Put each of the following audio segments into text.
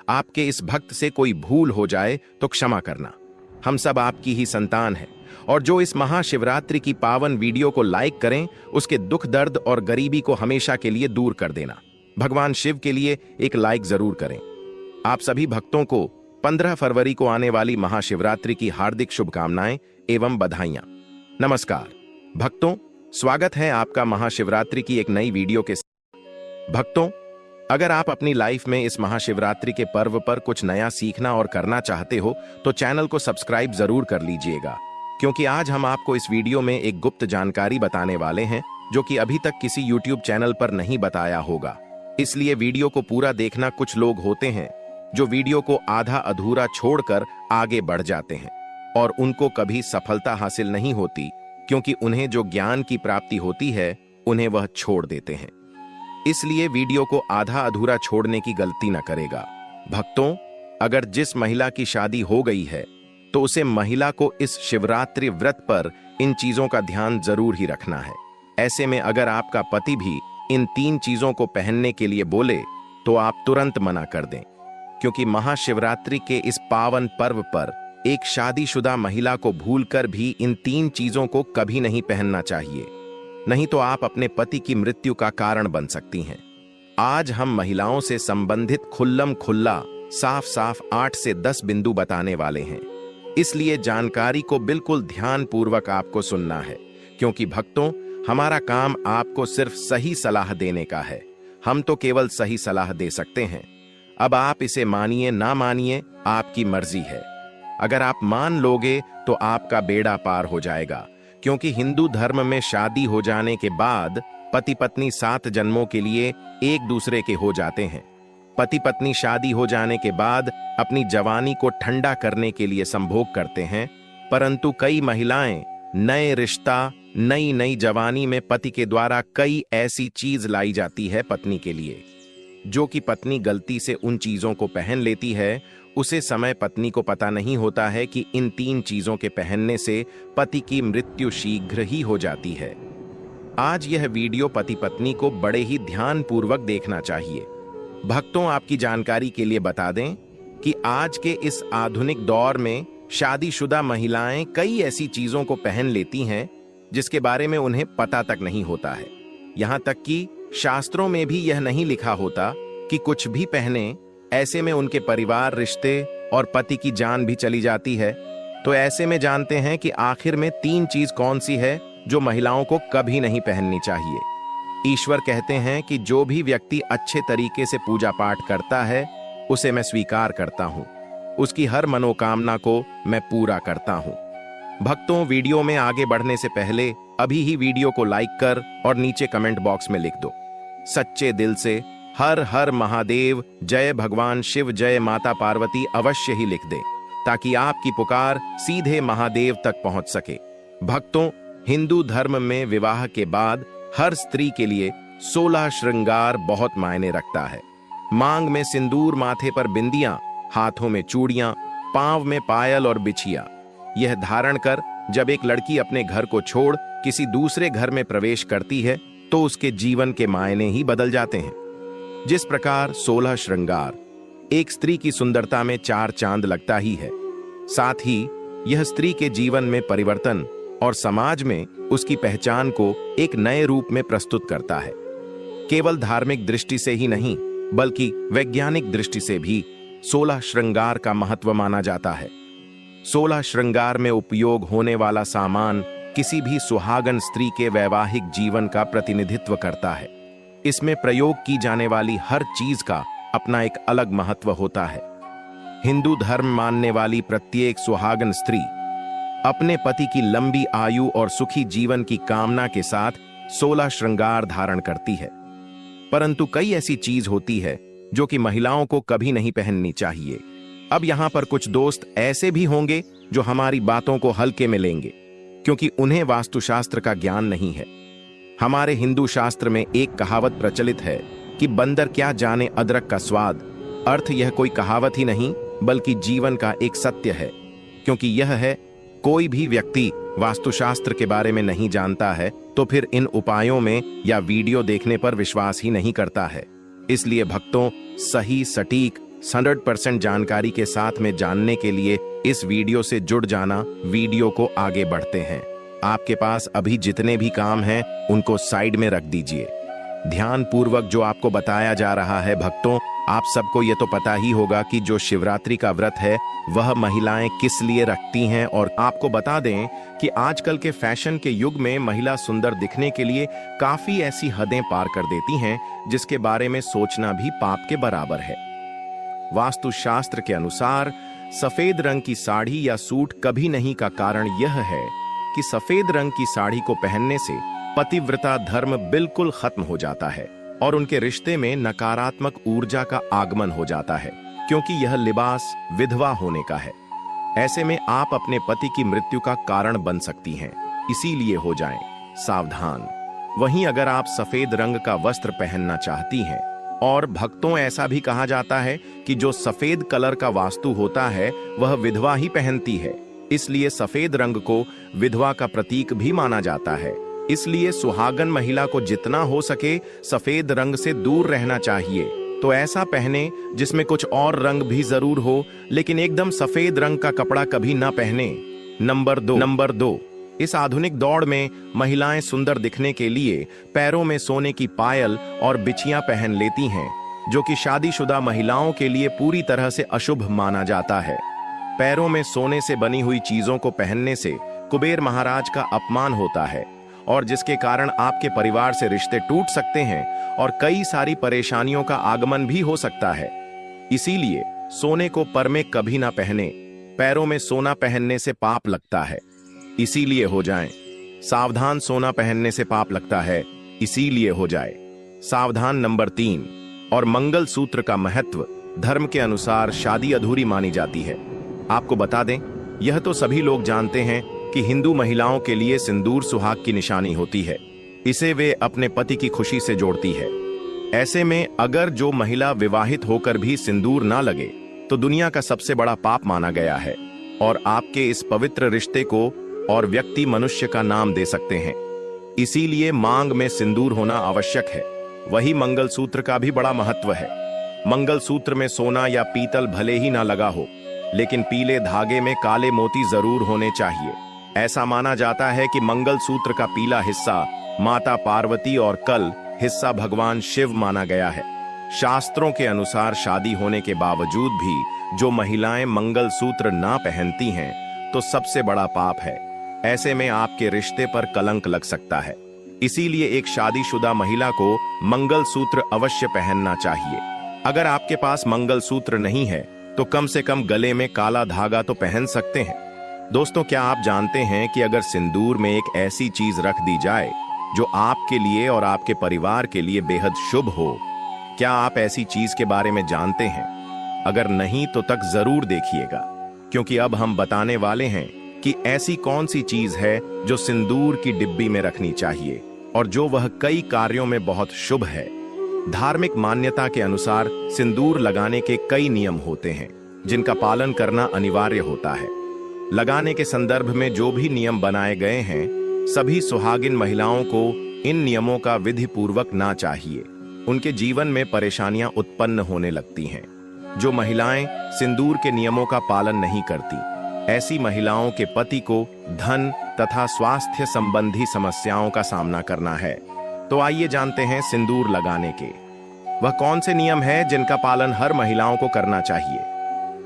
आपके इस भक्त से कोई भूल हो जाए तो क्षमा करना। हम सब आपकी ही संतान हैं और जो इस महाशिवरात्रि की पावन वीडियो को लाइक करें उसके दुख दर्द और गरीबी को हमेशा के लिए दूर कर देना। भगवान शिव के लिए एक लाइक जरूर करें। आप सभी भक्तों को 15 फरवरी को आने वाली महाशिवरात्रि की हार्दिक शुभकामनाएं एवं बधाइयां। नमस्कार भक्तों, स्वागत है आपका महाशिवरात्रि की एक नई वीडियो के साथ। भक्तों, अगर आप अपनी लाइफ में इस महाशिवरात्रि के पर्व पर कुछ नया सीखना और करना चाहते हो तो चैनल को सब्सक्राइब जरूर कर लीजिएगा, क्योंकि आज हम आपको इस वीडियो में एक गुप्त जानकारी बताने वाले हैं जो कि अभी तक किसी यूट्यूब चैनल पर नहीं बताया होगा। इसलिए वीडियो को पूरा देखना। कुछ लोग होते हैं जो वीडियो को आधा अधूरा छोड़कर आगे बढ़ जाते हैं और उनको कभी सफलता हासिल नहीं होती, क्योंकि उन्हें जो ज्ञान की प्राप्ति होती है उन्हें वह छोड़ देते हैं। इसलिए वीडियो को आधा अधूरा छोड़ने की गलती न करेगा। भक्तों, अगर जिस महिला की शादी हो गई है तो उसे महिला को इस शिवरात्रि व्रत पर इन चीजों का ध्यान जरूर ही रखना है। ऐसे में अगर आपका पति भी इन 3 चीजों को पहनने के लिए बोले तो आप तुरंत मना कर दें, क्योंकि महाशिवरात्रि के इस पावन पर्व पर एक शादीशुदा महिला को भूलकर भी इन 3 चीजों को कभी नहीं पहनना चाहिए, नहीं तो आप अपने पति की मृत्यु का कारण बन सकती हैं। आज हम महिलाओं से संबंधित खुल्लम खुल्ला साफ साफ 8 से 10 बिंदु बताने वाले हैं। इसलिए जानकारी को बिल्कुल ध्यानपूर्वक आपको सुनना है, क्योंकि भक्तों, हमारा काम आपको सिर्फ सही सलाह देने का है। हम तो केवल सही सलाह दे सकते हैं। अब आप इसे मानिए ना मानिए, आपकी मर्जी है। अगर आप मान लोगे तो आपका बेड़ा पार हो जाएगा, क्योंकि हिंदू धर्म में शादी हो जाने के बाद पति पत्नी 7 जन्मों के लिए एक दूसरे के हो जाते हैं। पति पत्नी शादी हो जाने के बाद अपनी जवानी को ठंडा करने के लिए संभोग करते हैं, परंतु कई महिलाएं नए रिश्ता, नई नई जवानी में पति के द्वारा कई ऐसी चीज लाई जाती है पत्नी के लिए, जो कि पत्नी गलती से उन चीजों को पहन लेती है। उसे समय पत्नी को पता नहीं होता है कि इन 3 चीजों के पहनने से पति की मृत्यु शीघ्र ही हो जाती है। आज यह वीडियो पति पत्नी को बड़े ही ध्यानपूर्वक देखना चाहिए। भक्तों, आपकी जानकारी के लिए बता दें कि आज के इस आधुनिक दौर में शादीशुदा महिलाएं कई ऐसी चीजों को पहन लेती हैं जिसके बारे में उन्हें पता तक नहीं होता है। यहां तक कि शास्त्रों में भी यह नहीं लिखा होता कि कुछ भी पहने, ऐसे में उनके परिवार, रिश्ते और पति की जान भी चली जाती है। तो ऐसे में जानते हैं कि आखिर में 3 चीज कौन सी है जो महिलाओं को कभी नहीं पहननी चाहिए। ईश्वर कहते हैं कि जो भी व्यक्ति अच्छे तरीके से पूजा पाठ करता है उसे मैं स्वीकार करता हूं, उसकी हर मनोकामना को मैं पूरा करता हूं। भक्तों, वीडियो में आगे बढ़ने से पहले अभी ही वीडियो को लाइक कर और नीचे कमेंट बॉक्स में लिख दो सच्चे दिल से हर हर महादेव, जय भगवान शिव, जय माता पार्वती अवश्य ही लिख दे, ताकि आपकी पुकार सीधे महादेव तक पहुंच सके। भक्तों, हिंदू धर्म में विवाह के बाद हर स्त्री के लिए 16 श्रृंगार बहुत मायने रखता है। मांग में सिंदूर, माथे पर बिंदियां, हाथों में चूड़ियां, पांव में पायल और बिछिया, यह धारण कर जब एक लड़की अपने घर को छोड़ किसी दूसरे घर में प्रवेश करती है तो उसके जीवन के मायने ही बदल जाते हैं। जिस प्रकार 16 श्रृंगार एक स्त्री की सुंदरता में 4 चांद लगता ही है, साथ ही यह स्त्री के जीवन में परिवर्तन और समाज में उसकी पहचान को एक नए रूप में प्रस्तुत करता है। केवल धार्मिक दृष्टि से ही नहीं, बल्कि वैज्ञानिक दृष्टि से भी 16 श्रृंगार का महत्व माना जाता है। 16 श्रृंगार में उपयोग होने वाला सामान किसी भी सुहागन स्त्री के वैवाहिक जीवन का प्रतिनिधित्व करता है। इसमें प्रयोग की जाने वाली हर चीज का अपना एक अलग महत्व होता है। हिंदू धर्म मानने वाली प्रत्येक सुहागन स्त्री अपने पति की लंबी आयु और सुखी जीवन की कामना के साथ 16 श्रृंगार धारण करती है। परंतु कई ऐसी चीज होती है जो कि महिलाओं को कभी नहीं पहननी चाहिए। अब यहां पर कुछ दोस्त ऐसे भी होंगे जो हमारी बातों को हल्के में लेंगे, क्योंकि उन्हें वास्तुशास्त्र का ज्ञान नहीं है। हमारे हिंदू शास्त्र में एक कहावत प्रचलित है कि बंदर क्या जाने अदरक का स्वाद। अर्थ यह कोई कहावत ही नहीं, बल्कि जीवन का एक सत्य है, क्योंकि यह है, कोई भी व्यक्ति वास्तुशास्त्र के बारे में नहीं जानता है तो फिर इन उपायों में या वीडियो देखने पर विश्वास ही नहीं करता है। इसलिए भक्तों, सही, सटीक, 100% जानकारी के साथ में जानने के लिए इस वीडियो से जुड़ जाना। वीडियो को आगे बढ़ते हैं। आपके पास अभी जितने भी काम हैं उनको साइड में रख दीजिए। ध्यान पूर्वक जो आपको बताया जा रहा है भक्तों, आप सबको ये तो पता ही होगा कि जो शिवरात्रि का व्रत है वह महिलाएं किस लिए रखती हैं। और आपको बता दें कि आजकल के फैशन के युग में महिला सुंदर दिखने के लिए काफी ऐसी हदें पार कर देती हैं जिसके बारे में सोचना भी पाप के बराबर है। वास्तुशास्त्र के अनुसार सफेद रंग की साड़ी या सूट कभी नहीं का कारण यह है कि सफेद रंग की साड़ी को पहनने से पतिव्रता धर्म बिल्कुल खत्म हो जाता है और उनके रिश्ते में नकारात्मक ऊर्जा का आगमन हो जाता है, क्योंकि यह लिबास विधवा होने का है। ऐसे में आप अपने पति की मृत्यु का कारण बन सकती हैं, इसीलिए हो जाएं सावधान। वहीं अगर आप सफेद रंग का वस्त्र पहनना चाहती हैं, और भक्तों ऐसा भी कहा जाता है कि जो सफेद कलर का वास्तु होता है वह विधवा ही पहनती है, इसलिए सफेद रंग को विधवा का प्रतीक भी माना जाता है। इसलिए सुहागन महिला को जितना हो सके सफेद रंग से दूर रहना चाहिए। तो ऐसा पहने जिसमें कुछ और रंग भी जरूर हो, लेकिन एकदम सफेद रंग का कपड़ा कभी ना पहने। नंबर दो, इस आधुनिक दौड़ में महिलाएं सुंदर दिखने के लिए पैरों में सोने की पायल और बिछियां पहन लेती हैं, जो कि शादीशुदा महिलाओं के लिए पूरी तरह से अशुभ माना जाता है। पैरों में सोने से बनी हुई चीजों को पहनने से कुबेर महाराज का अपमान होता है, और जिसके कारण आपके परिवार से रिश्ते टूट सकते हैं और कई सारी परेशानियों का आगमन भी हो सकता है। इसीलिए सोने को पर में कभी ना पहने। पैरों में सोना पहनने से पाप लगता है, इसीलिए हो जाएं सावधान। सोना पहनने से पाप लगता है, इसीलिए हो जाए सावधान। नंबर 3, और मंगल सूत्र का महत्व। धर्म के अनुसार शादी अधूरी मानी जाती है। आपको बता दें, यह तो सभी लोग जानते हैं कि हिंदू महिलाओं के लिए सिंदूर सुहाग की निशानी होती है। इसे वे अपने पति की खुशी से जोड़ती है। ऐसे में अगर जो महिला विवाहित होकर भी सिंदूर ना लगे तो दुनिया का सबसे बड़ा पाप माना गया है, और आपके इस पवित्र रिश्ते को और व्यक्ति मनुष्य का नाम दे सकते हैं। इसीलिए मांग में सिंदूर होना आवश्यक है। वही मंगल सूत्र का भी बड़ा महत्व है। मंगल सूत्र में सोना या पीतल भले ही ना लगा हो, लेकिन पीले धागे में काले मोती जरूर होने चाहिए। ऐसा माना जाता है कि मंगल सूत्र का पीला हिस्सा माता पार्वती और कल हिस्सा भगवान शिव माना गया है। शास्त्रों के अनुसार शादी होने के बावजूद भी जो महिलाएं मंगल सूत्र ना पहनती हैं तो सबसे बड़ा पाप है। ऐसे में आपके रिश्ते पर कलंक लग सकता है। इसीलिए एक शादीशुदा महिला को मंगल सूत्र अवश्य पहनना चाहिए। अगर आपके पास मंगल सूत्र नहीं है तो कम से कम गले में काला धागा तो पहन सकते हैं। दोस्तों, क्या आप जानते हैं कि अगर सिंदूर में एक ऐसी चीज रख दी जाए जो आपके लिए और आपके परिवार के लिए बेहद शुभ हो? क्या आप ऐसी चीज के बारे में जानते हैं? अगर नहीं तो तक जरूर देखिएगा, क्योंकि अब हम बताने वाले हैं कि ऐसी कौन सी चीज है जो सिंदूर की डिब्बी में रखनी चाहिए और जो वह कई कार्यों में बहुत शुभ है। धार्मिक मान्यता के अनुसार सिंदूर लगाने के कई नियम होते हैं जिनका पालन करना अनिवार्य होता है। लगाने के संदर्भ में जो भी नियम बनाए गए हैं, सभी सुहागिन महिलाओं को इन नियमों का विधि पूर्वक ना चाहिए। उनके जीवन में परेशानियां उत्पन्न होने लगती हैं। जो महिलाएं सिंदूर के नियमों का पालन नहीं करती, ऐसी महिलाओं के पति को धन तथा स्वास्थ्य संबंधी समस्याओं का सामना करना है। तो आइए जानते हैं सिंदूर लगाने के वह कौन से नियम हैं जिनका पालन हर महिलाओं को करना चाहिए।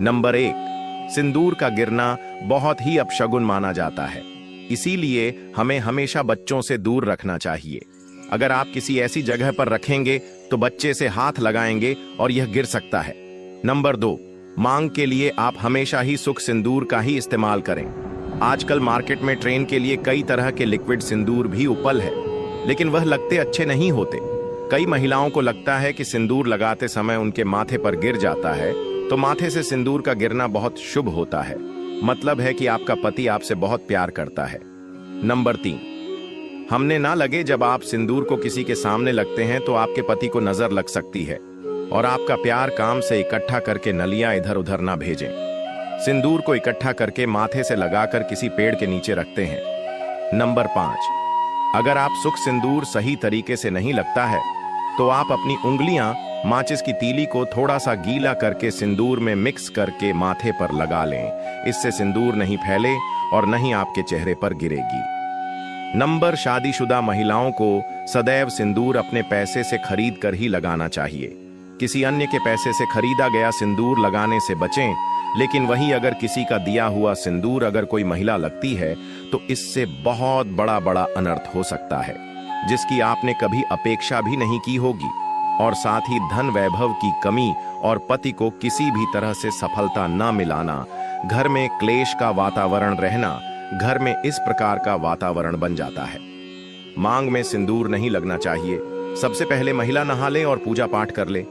नंबर 1, सिंदूर का गिरना बहुत ही अपशगुन माना जाता है, इसीलिए हमें हमेशा बच्चों से दूर रखना चाहिए। अगर आप किसी ऐसी जगह पर रखेंगे तो बच्चे से हाथ लगाएंगे और यह गिर सकता है। नंबर 2, मांग के लिए आप हमेशा ही सुख सिंदूर का ही इस्तेमाल करें। आजकल मार्केट में ट्रेन के लिए कई तरह के लिक्विड सिंदूर भी उपलब्ध है, लेकिन वह लगते अच्छे नहीं होते। कई महिलाओं को लगता है कि सिंदूर लगाते समय उनके माथे पर गिर जाता है, तो माथे से सिंदूर का गिरना बहुत शुभ होता है। मतलब है कि आपका पति आपसे बहुत प्यार करता है। नंबर 3, हमने ना लगे जब आप सिंदूर को किसी के सामने लगते हैं तो आपके पति को नजर लग सकती है और आपका प्यार काम से इकट्ठा करके नलियां इधर उधर ना भेजें। सिंदूर को इकट्ठा करके माथे से लगाकर किसी पेड़ के नीचे रखते हैं। नंबर 5, अगर आप सुख सिंदूर सही तरीके से नहीं लगता है तो आप अपनी उंगलियां माचिस की तीली को थोड़ा सा गीला करके सिंदूर में मिक्स करके माथे पर लगा लें। इससे सिंदूर नहीं फैले और न ही आपके चेहरे पर गिरेगी। नंबर, शादीशुदा महिलाओं को सदैव सिंदूर अपने पैसे से खरीद कर ही लगाना चाहिए। किसी अन्य के पैसे से खरीदा गया सिंदूर लगाने से बचें, लेकिन वहीं अगर किसी का दिया हुआ सिंदूर अगर कोई महिला लगती है तो इससे बहुत बड़ा अनर्थ हो सकता है, जिसकी आपने कभी अपेक्षा भी नहीं की होगी, और साथ ही धन वैभव की कमी और पति को किसी भी तरह से सफलता न मिलाना, घर में क्लेश का वातावरण रहना, घर में इस प्रकार का वातावरण बन जाता है। मांग में सिंदूर नहीं लगना चाहिए। सबसे पहले महिला नहा ले और पूजा पाठ कर ले,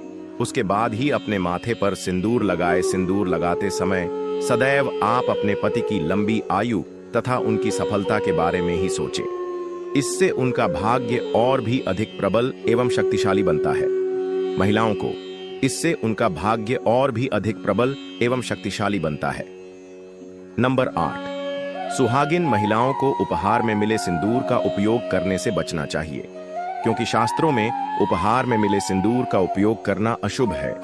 उसके बाद ही अपने माथे पर सिंदूर लगाए। सिंदूर लगाते समय सदैव आप अपने पति की लंबी आयु तथा उनकी सफलता के बारे में ही सोचें। इससे उनका भाग्य और भी अधिक प्रबल एवं शक्तिशाली बनता है। महिलाओं को इससे उनका भाग्य और भी अधिक प्रबल एवं शक्तिशाली बनता है। नंबर 8, सुहागिन महिलाओं को उपहार में मिले सिंदूर का उपयोग करने से बचना चाहिए, क्योंकि शास्त्रों में उपहार में मिले सिंदूर का उपयोग करना अशुभ है।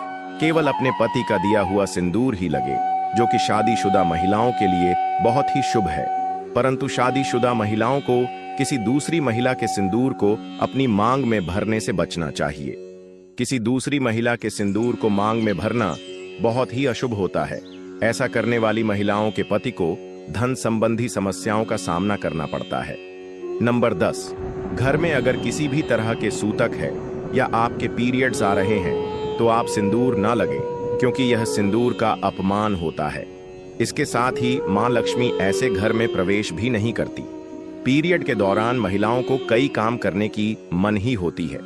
केवल अपने पति का दिया हुआ सिंदूर ही लगे, जो कि शादीशुदा महिलाओं के लिए बहुत ही शुभ है। परंतु शादीशुदा महिलाओं को किसी दूसरी महिला के सिंदूर को अपनी मांग में भरने से बचना चाहिए। किसी दूसरी महिला के सिंदूर को मांग में भरना बहुत ही अशुभ होता है। ऐसा करने वाली महिलाओं के पति को धन संबंधी समस्याओं का सामना करना पड़ता है। नंबर 10, घर में अगर किसी भी तरह के सूतक है या आपके पीरियड्स आ रहे हैं तो आप सिंदूर ना लगें, क्योंकि यह सिंदूर का अपमान होता है। इसके साथ ही मां लक्ष्मी ऐसे घर में प्रवेश भी नहीं करती। पीरियड के दौरान महिलाओं को कई काम करने की मन ही होती है,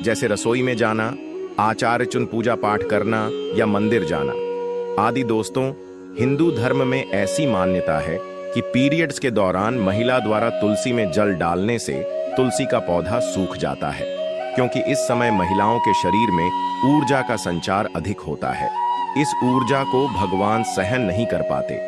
जैसे रसोई में जाना, आचार्य चुन पूजा पाठ करना या मंदिर जाना आदि। दोस्तों, हिंदू धर्म में ऐसी मान्यता है कि पीरियड्स के दौरान महिला द्वारा तुलसी में जल डालने से तुलसी का पौधा सूख जाता है, क्योंकि इस समय महिलाओं के शरीर में ऊर्जा का संचार अधिक होता है। इस ऊर्जा को भगवान सहन नहीं कर पाते,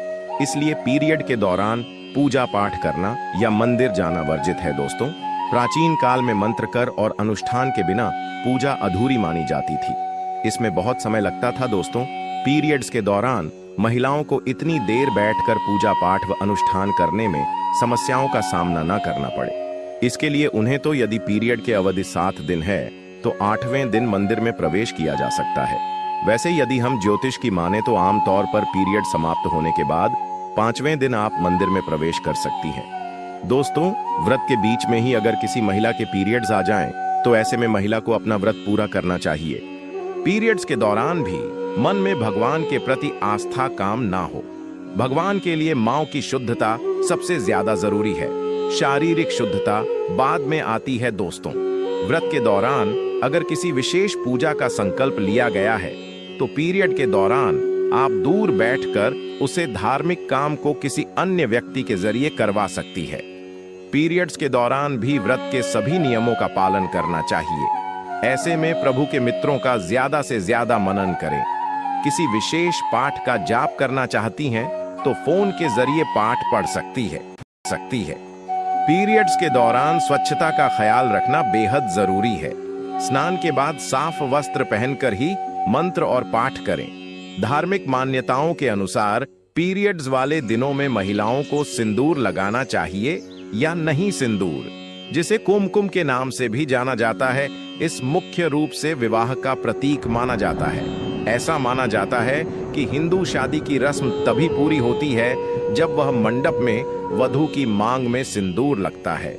इसलिए पीरियड के दौरान पूजा पाठ करना या मंदिर जाना वर्जित है। दोस्तों, प्राचीन काल में मंत्र कर और अनुष्ठान के बिना पूजा अधूरी मानी जाती थी। इसमें बहुत समय लगता था। दोस्तों, पीरियड्स के दौरान महिलाओं को इतनी देर बैठकर पूजा पाठ व अनुष्ठान करने में समस्याओं का सामना न करना पड़े। इसके लिए उन्हें तो यदि पीरियड के अवधि 7 दिन है तो 8वें दिन मंदिर में प्रवेश किया जा सकता है। वैसे यदि हम ज्योतिष की माने तो आमतौर पर पीरियड समाप्त होने के बाद 5वें दिन आप मंदिर में प्रवेश कर सकती हैं। दोस्तों, व्रत के बीच में ही अगर किसी महिला के पीरियड्स आ जाएं, तो ऐसे में महिला को अपना व्रत पूरा करना चाहिए। पीरियड्स के दौरान भी मन में भगवान के प्रति आस्था काम ना हो। भगवान के लिए मां की शुद्धता सबसे ज्यादा जरूरी है। शारीरिक शुद्धता बाद में आती है। दोस्तों, व्रत के दौरान अगर किसी विशेष पूजा का संकल्प लिया गया है तो पीरियड के दौरान आप दूर बैठकर उसे धार्मिक काम को किसी अन्य व्यक्ति के जरिए करवा सकती है। पीरियड्स के दौरान भी व्रत के सभी नियमों का पालन करना चाहिए। ऐसे में प्रभु के मित्रों का ज्यादा से ज्यादा मनन करें। किसी विशेष पाठ का जाप करना चाहती हैं तो फोन के जरिए पाठ पढ़ सकती है। पीरियड्स के दौरान स्वच्छता का ख्याल रखना बेहद जरूरी है। स्नान के बाद साफ वस्त्र पहनकर ही मंत्र और पाठ करें। धार्मिक मान्यताओं के अनुसार पीरियड्स वाले दिनों में महिलाओं को सिंदूर लगाना चाहिए या नहीं सिंदूर, जिसे कुमकुम के नाम से भी जाना जाता है, इस मुख्य रूप से विवाह का प्रतीक माना जाता है। ऐसा माना जाता है कि हिंदू शादी की रस्म तभी पूरी होती है जब वह मंडप में वधू की मांग में सिंदूर लगता है।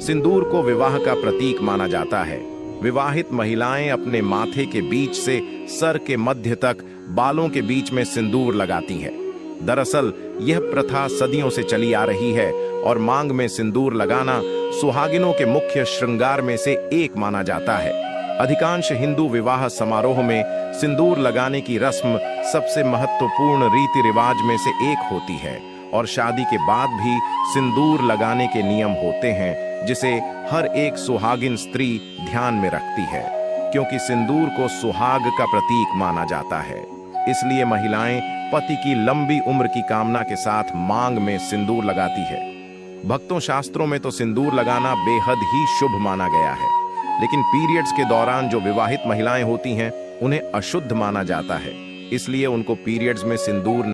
सिंदूर को विवाह का प्रतीक माना जाता है। विवाहित महिलाएं अपने माथे के बीच से सर के मध्य तक बालों के बीच में सिंदूर लगाती हैं। दरअसल यह प्रथा सदियों से चली आ रही है और मांग में सिंदूर लगाना सुहागिनों के मुख्य श्रृंगार में से एक माना जाता है। अधिकांश हिंदू विवाह समारोह में सिंदूर लगाने की रस्म सबसे महत्वपूर्ण रीति रिवाज में से एक होती है और शादी के बाद भी सिंदूर लगाने के नियम होते हैं, जिसे हर एक सुहागिन स्त्री ध्यान में रखती है, क्योंकि सिंदूर को सुहाग का प्रतीक माना जाता है। इसलिए महिलाएं पति की लंबी उम्र की कामना के साथ मांग में सिंदूर लगाती है। भक्तों, शास्त्रों में तो सिंदूर लगाना बेहद ही शुभ माना गया है, लेकिन पीरियड्स के दौरान जो विवाहित महिलाएं होती हैं उन्हें अशुद्ध माना जाता है, इसलिए उनको पीरियड्स में सिंदूर